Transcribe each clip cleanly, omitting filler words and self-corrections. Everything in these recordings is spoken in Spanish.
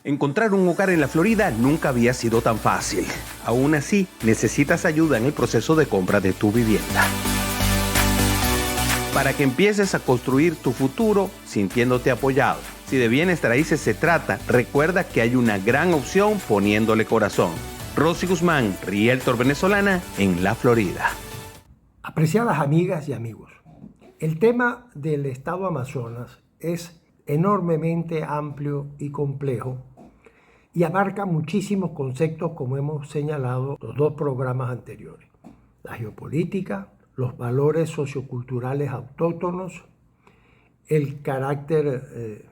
Encontrar un hogar en la Florida nunca había sido tan fácil. Aún así, necesitas ayuda en el proceso de compra de tu vivienda. Para que empieces a construir tu futuro sintiéndote apoyado. Si de bienes raíces se trata, recuerda que hay una gran opción poniéndole corazón. Rosy Guzmán, Realtor venezolana en la Florida. Apreciadas amigas y amigos, el tema del estado Amazonas es enormemente amplio y complejo y abarca muchísimos conceptos, como hemos señalado en los dos programas anteriores. La geopolítica, los valores socioculturales autóctonos, el carácter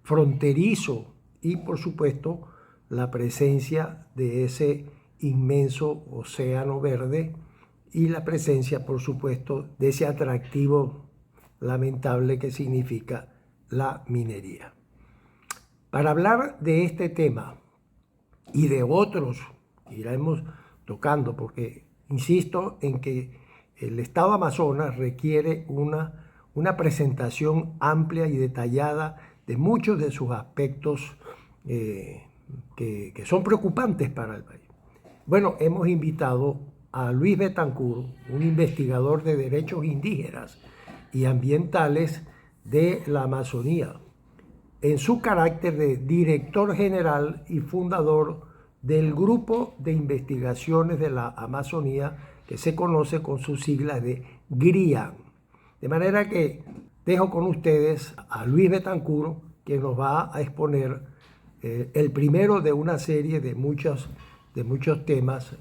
fronterizo y, por supuesto, la presencia de ese inmenso océano verde y la presencia, por supuesto, de ese atractivo lamentable que significa la minería. Para hablar de este tema y de otros que iremos tocando, porque insisto en que el estado Amazonas requiere una presentación amplia y detallada de muchos de sus aspectos que son preocupantes para el país. Bueno, hemos invitado a Luis Betancur, un investigador de derechos indígenas y ambientales de la Amazonía, en su carácter de director general y fundador del Grupo de Investigaciones de la Amazonía, que se conoce con sus siglas de GRIAM. De manera que dejo con ustedes a Luis Betancur, que nos va a exponer el primero de una serie de muchos temas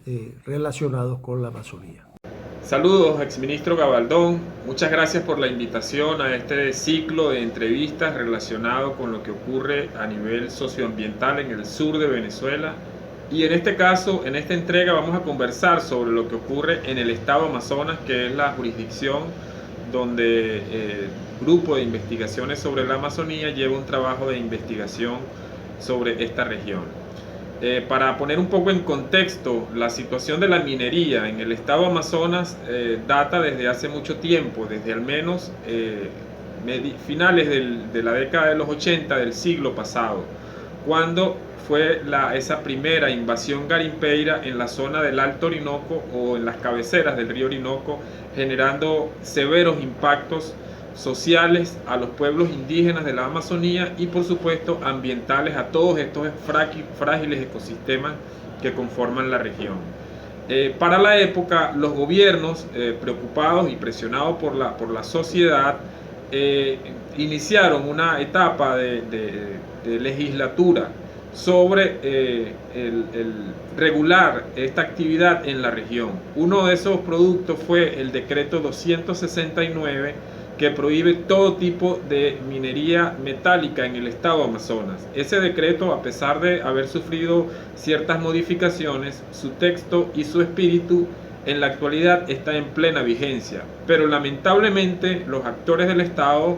relacionados con la Amazonía. Saludos, exministro Gabaldón. Muchas gracias por la invitación a este ciclo de entrevistas relacionado con lo que ocurre a nivel socioambiental en el sur de Venezuela. Y en este caso, en esta entrega, vamos a conversar sobre lo que ocurre en el estado Amazonas, que es la jurisdicción donde el Grupo de Investigaciones sobre la Amazonía lleva un trabajo de investigación sobre esta región. Para poner un poco en contexto, la situación de la minería en el estado Amazonas data desde hace mucho tiempo, desde al menos finales de la década de los 80 del siglo pasado, cuando fue esa primera invasión garimpeira en la zona del Alto Orinoco o en las cabeceras del río Orinoco, generando severos impactos sociales a los pueblos indígenas de la Amazonía y, por supuesto, ambientales a todos estos frágiles ecosistemas que conforman la región. Para la época, los gobiernos, preocupados y presionados por la sociedad, iniciaron una etapa de legislatura sobre el regular esta actividad en la región. Uno de esos productos fue el decreto 269, que prohíbe todo tipo de minería metálica en el estado Amazonas. Ese decreto, a pesar de haber sufrido ciertas modificaciones, su texto y su espíritu en la actualidad está en plena vigencia. Pero lamentablemente los actores del estado,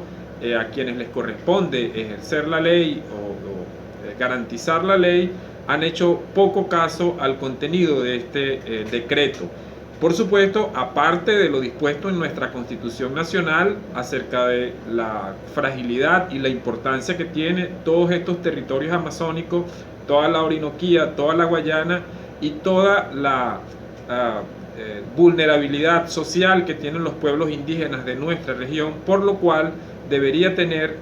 a quienes les corresponde ejercer la ley o garantizar la ley, han hecho poco caso al contenido de este decreto. Por supuesto, aparte de lo dispuesto en nuestra Constitución Nacional acerca de la fragilidad y la importancia que tiene todos estos territorios amazónicos, toda la Orinoquía, toda la Guayana y toda la vulnerabilidad social que tienen los pueblos indígenas de nuestra región, por lo cual deberían tener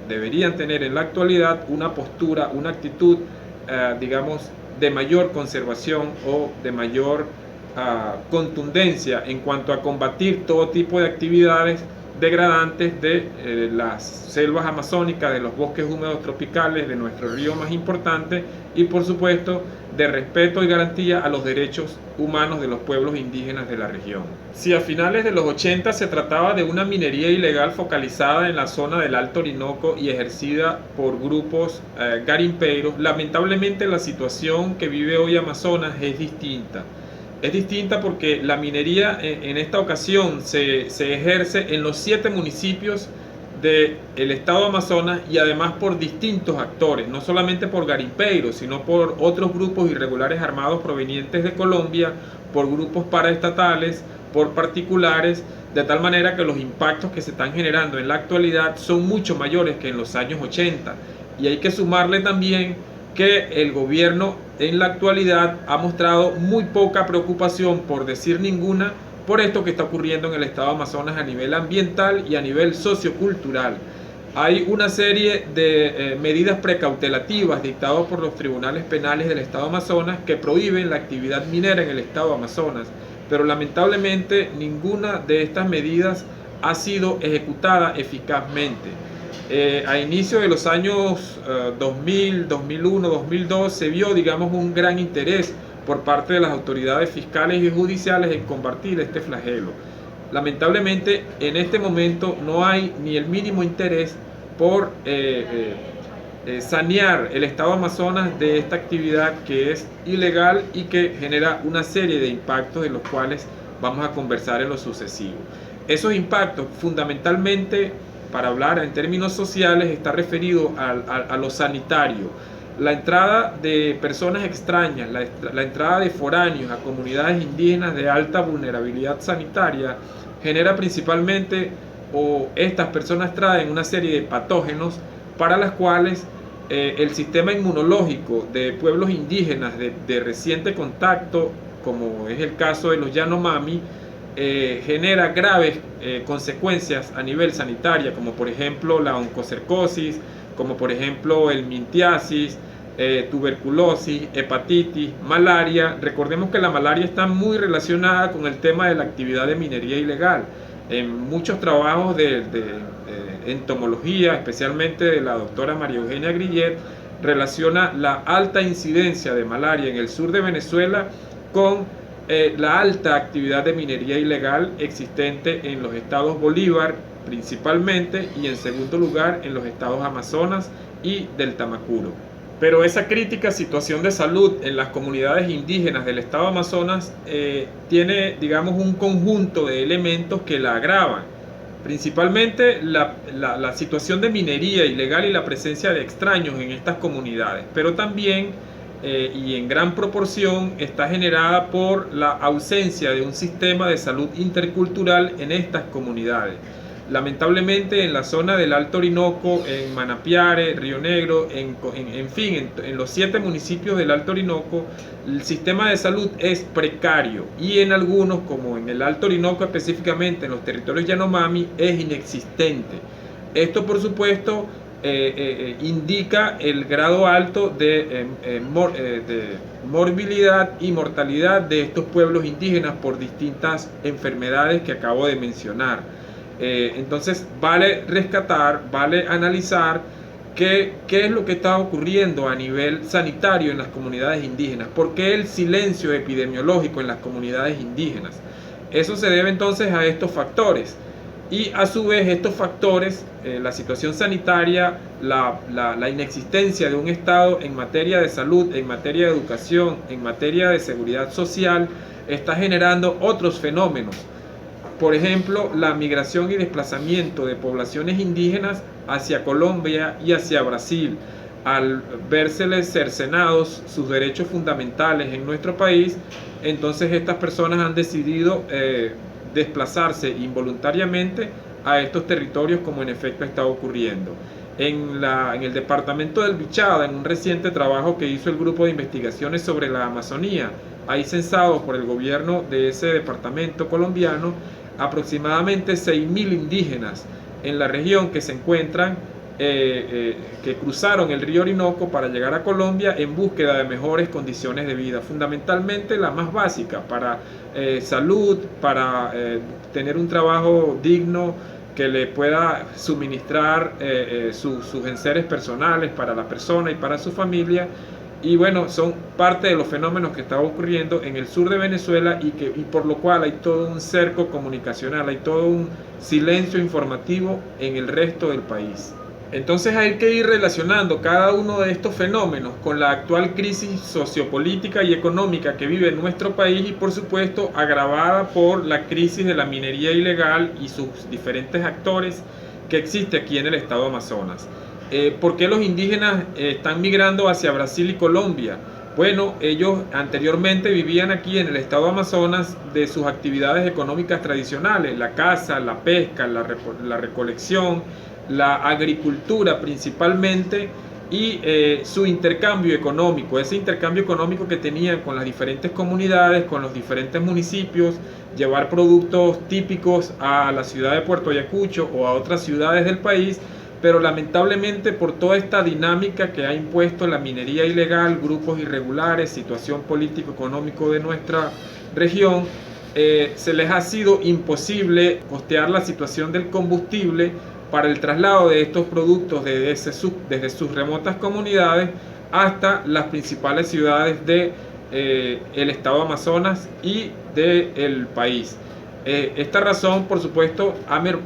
en la actualidad una postura, una actitud, digamos, de mayor conservación o de mayor contundencia en cuanto a combatir todo tipo de actividades degradantes de las selvas amazónicas, de los bosques húmedos tropicales, de nuestro río más importante y, por supuesto, de respeto y garantía a los derechos humanos de los pueblos indígenas de la región. Si a finales de los 80 se trataba de una minería ilegal focalizada en la zona del Alto Orinoco y ejercida por grupos garimpeiros, lamentablemente la situación que vive hoy Amazonas es distinta. Es distinta porque la minería en esta ocasión se ejerce en los 7 municipios del estado Amazonas y además por distintos actores, no solamente por garimpeiros, sino por otros grupos irregulares armados provenientes de Colombia, por grupos paraestatales, por particulares, de tal manera que los impactos que se están generando en la actualidad son mucho mayores que en los años 80. Y hay que sumarle también que el gobierno en la actualidad ha mostrado muy poca preocupación, por decir ninguna, por esto que está ocurriendo en el estado de Amazonas a nivel ambiental y a nivel sociocultural. Hay una serie de medidas precautelativas dictadas por los tribunales penales del estado de Amazonas que prohíben la actividad minera en el estado de Amazonas, pero lamentablemente ninguna de estas medidas ha sido ejecutada eficazmente. A inicio de los años 2000, 2001, 2002 se vio, digamos, un gran interés por parte de las autoridades fiscales y judiciales en combatir este flagelo. Lamentablemente en este momento no hay ni el mínimo interés por sanear el estado de Amazonas de esta actividad que es ilegal y que genera una serie de impactos de los cuales vamos a conversar en lo sucesivo. Esos impactos, fundamentalmente, para hablar en términos sociales, está referido a lo sanitario. La entrada de personas extrañas, la entrada de foráneos a comunidades indígenas de alta vulnerabilidad sanitaria genera principalmente, o estas personas traen una serie de patógenos para las cuales el sistema inmunológico de pueblos indígenas de reciente contacto, como es el caso de los Yanomami, genera graves consecuencias a nivel sanitario, como por ejemplo la oncocercosis, como por ejemplo el mintiasis, tuberculosis, hepatitis, malaria. Recordemos que la malaria está muy relacionada con el tema de la actividad de minería ilegal. En muchos trabajos de entomología, especialmente de la doctora María Eugenia Grillet, relaciona la alta incidencia de malaria en el sur de Venezuela con la alta actividad de minería ilegal existente en los estados Bolívar principalmente, y en segundo lugar en los estados Amazonas y del Tamacuro. Pero esa crítica situación de salud en las comunidades indígenas del estado Amazonas tiene, digamos, un conjunto de elementos que la agravan. Principalmente la situación de minería ilegal y la presencia de extraños en estas comunidades, pero también y en gran proporción está generada por la ausencia de un sistema de salud intercultural en estas comunidades. Lamentablemente en la zona del Alto Orinoco, en Manapiare, Río Negro, en fin, en los 7 municipios del Alto Orinoco, el sistema de salud es precario, y en algunos, como en el Alto Orinoco específicamente, en los territorios Yanomami, es inexistente. Esto, por supuesto, indica el grado alto de morbilidad y mortalidad de estos pueblos indígenas por distintas enfermedades que acabo de mencionar. Entonces vale rescatar, vale analizar qué es lo que está ocurriendo a nivel sanitario en las comunidades indígenas, por qué el silencio epidemiológico en las comunidades indígenas. Eso se debe entonces a estos factores, y a su vez estos factores, la situación sanitaria, la inexistencia de un Estado en materia de salud, en materia de educación, en materia de seguridad social, está generando otros fenómenos. Por ejemplo, la migración y desplazamiento de poblaciones indígenas hacia Colombia y hacia Brasil. Al vérseles cercenados sus derechos fundamentales en nuestro país, entonces estas personas han decidido desplazarse involuntariamente a estos territorios, como en efecto está ocurriendo. En el departamento del Bichada, en un reciente trabajo que hizo el grupo de investigaciones sobre la Amazonía, hay censados por el gobierno de ese departamento colombiano aproximadamente 6.000 indígenas en la región que se encuentran, que cruzaron el río Orinoco para llegar a Colombia en búsqueda de mejores condiciones de vida, fundamentalmente la más básica para salud, para tener un trabajo digno que le pueda suministrar sus enseres personales para la persona y para su familia. Y bueno, son parte de los fenómenos que están ocurriendo en el sur de Venezuela, y por lo cual hay todo un cerco comunicacional, hay todo un silencio informativo en el resto del país. Entonces hay que ir relacionando cada uno de estos fenómenos con la actual crisis sociopolítica y económica que vive nuestro país, y por supuesto agravada por la crisis de la minería ilegal y sus diferentes actores que existe aquí en el estado Amazonas. ¿Por qué los indígenas están migrando hacia Brasil y Colombia? Bueno, ellos anteriormente vivían aquí en el estado Amazonas de sus actividades económicas tradicionales, la caza, la pesca, la recolección, la agricultura principalmente, y su intercambio económico, ese intercambio económico que tenían con las diferentes comunidades, con los diferentes municipios, llevar productos típicos a la ciudad de Puerto Ayacucho o a otras ciudades del país, pero lamentablemente por toda esta dinámica que ha impuesto la minería ilegal, grupos irregulares, situación político-económico de nuestra región, se les ha sido imposible costear la situación del combustible para el traslado de estos productos desde sus remotas comunidades hasta las principales ciudades de el estado Amazonas y del país. Esta razón, por supuesto,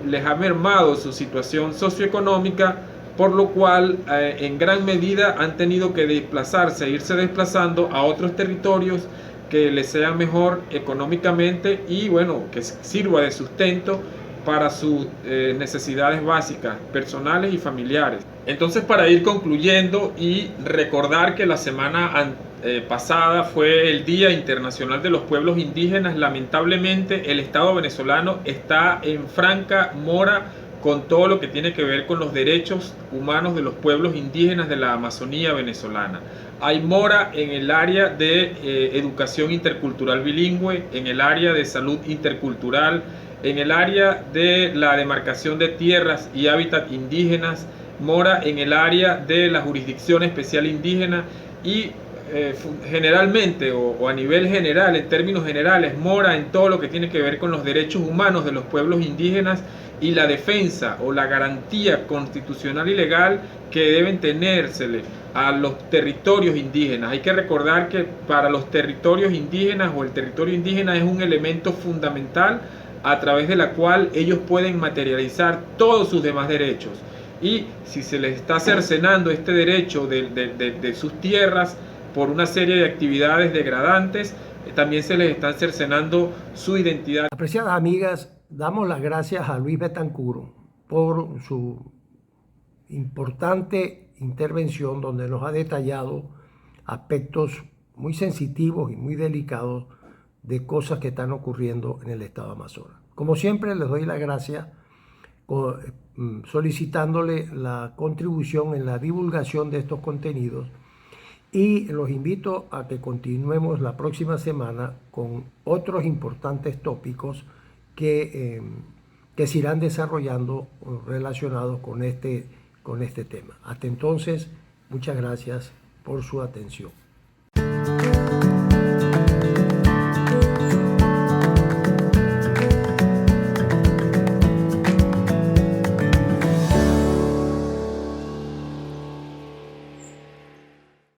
les ha mermado su situación socioeconómica, por lo cual en gran medida han tenido que irse desplazando a otros territorios que les sean mejor económicamente y bueno, que sirva de sustento para sus necesidades básicas, personales y familiares. Entonces, para ir concluyendo y recordar que la semana pasada fue el Día Internacional de los Pueblos Indígenas, lamentablemente el Estado venezolano está en franca mora con todo lo que tiene que ver con los derechos humanos de los pueblos indígenas de la Amazonía venezolana. Hay mora en el área de educación intercultural bilingüe, en el área de salud intercultural, en el área de la demarcación de tierras y hábitat indígenas, mora en el área de la jurisdicción especial indígena y generalmente o a nivel general, en términos generales, mora en todo lo que tiene que ver con los derechos humanos de los pueblos indígenas y la defensa o la garantía constitucional y legal que deben tenérsele a los territorios indígenas. Hay que recordar que para los territorios indígenas o el territorio indígena es un elemento fundamental a través de la cual ellos pueden materializar todos sus demás derechos. Y si se les está cercenando este derecho de sus tierras por una serie de actividades degradantes, también se les está cercenando su identidad. Apreciadas amigas, damos las gracias a Luis Betancur por su importante intervención donde nos ha detallado aspectos muy sensitivos y muy delicados de cosas que están ocurriendo en el estado Amazonas. Como siempre, les doy las gracias solicitándole la contribución en la divulgación de estos contenidos y los invito a que continuemos la próxima semana con otros importantes tópicos que se irán desarrollando relacionados con este tema. Hasta entonces, muchas gracias por su atención.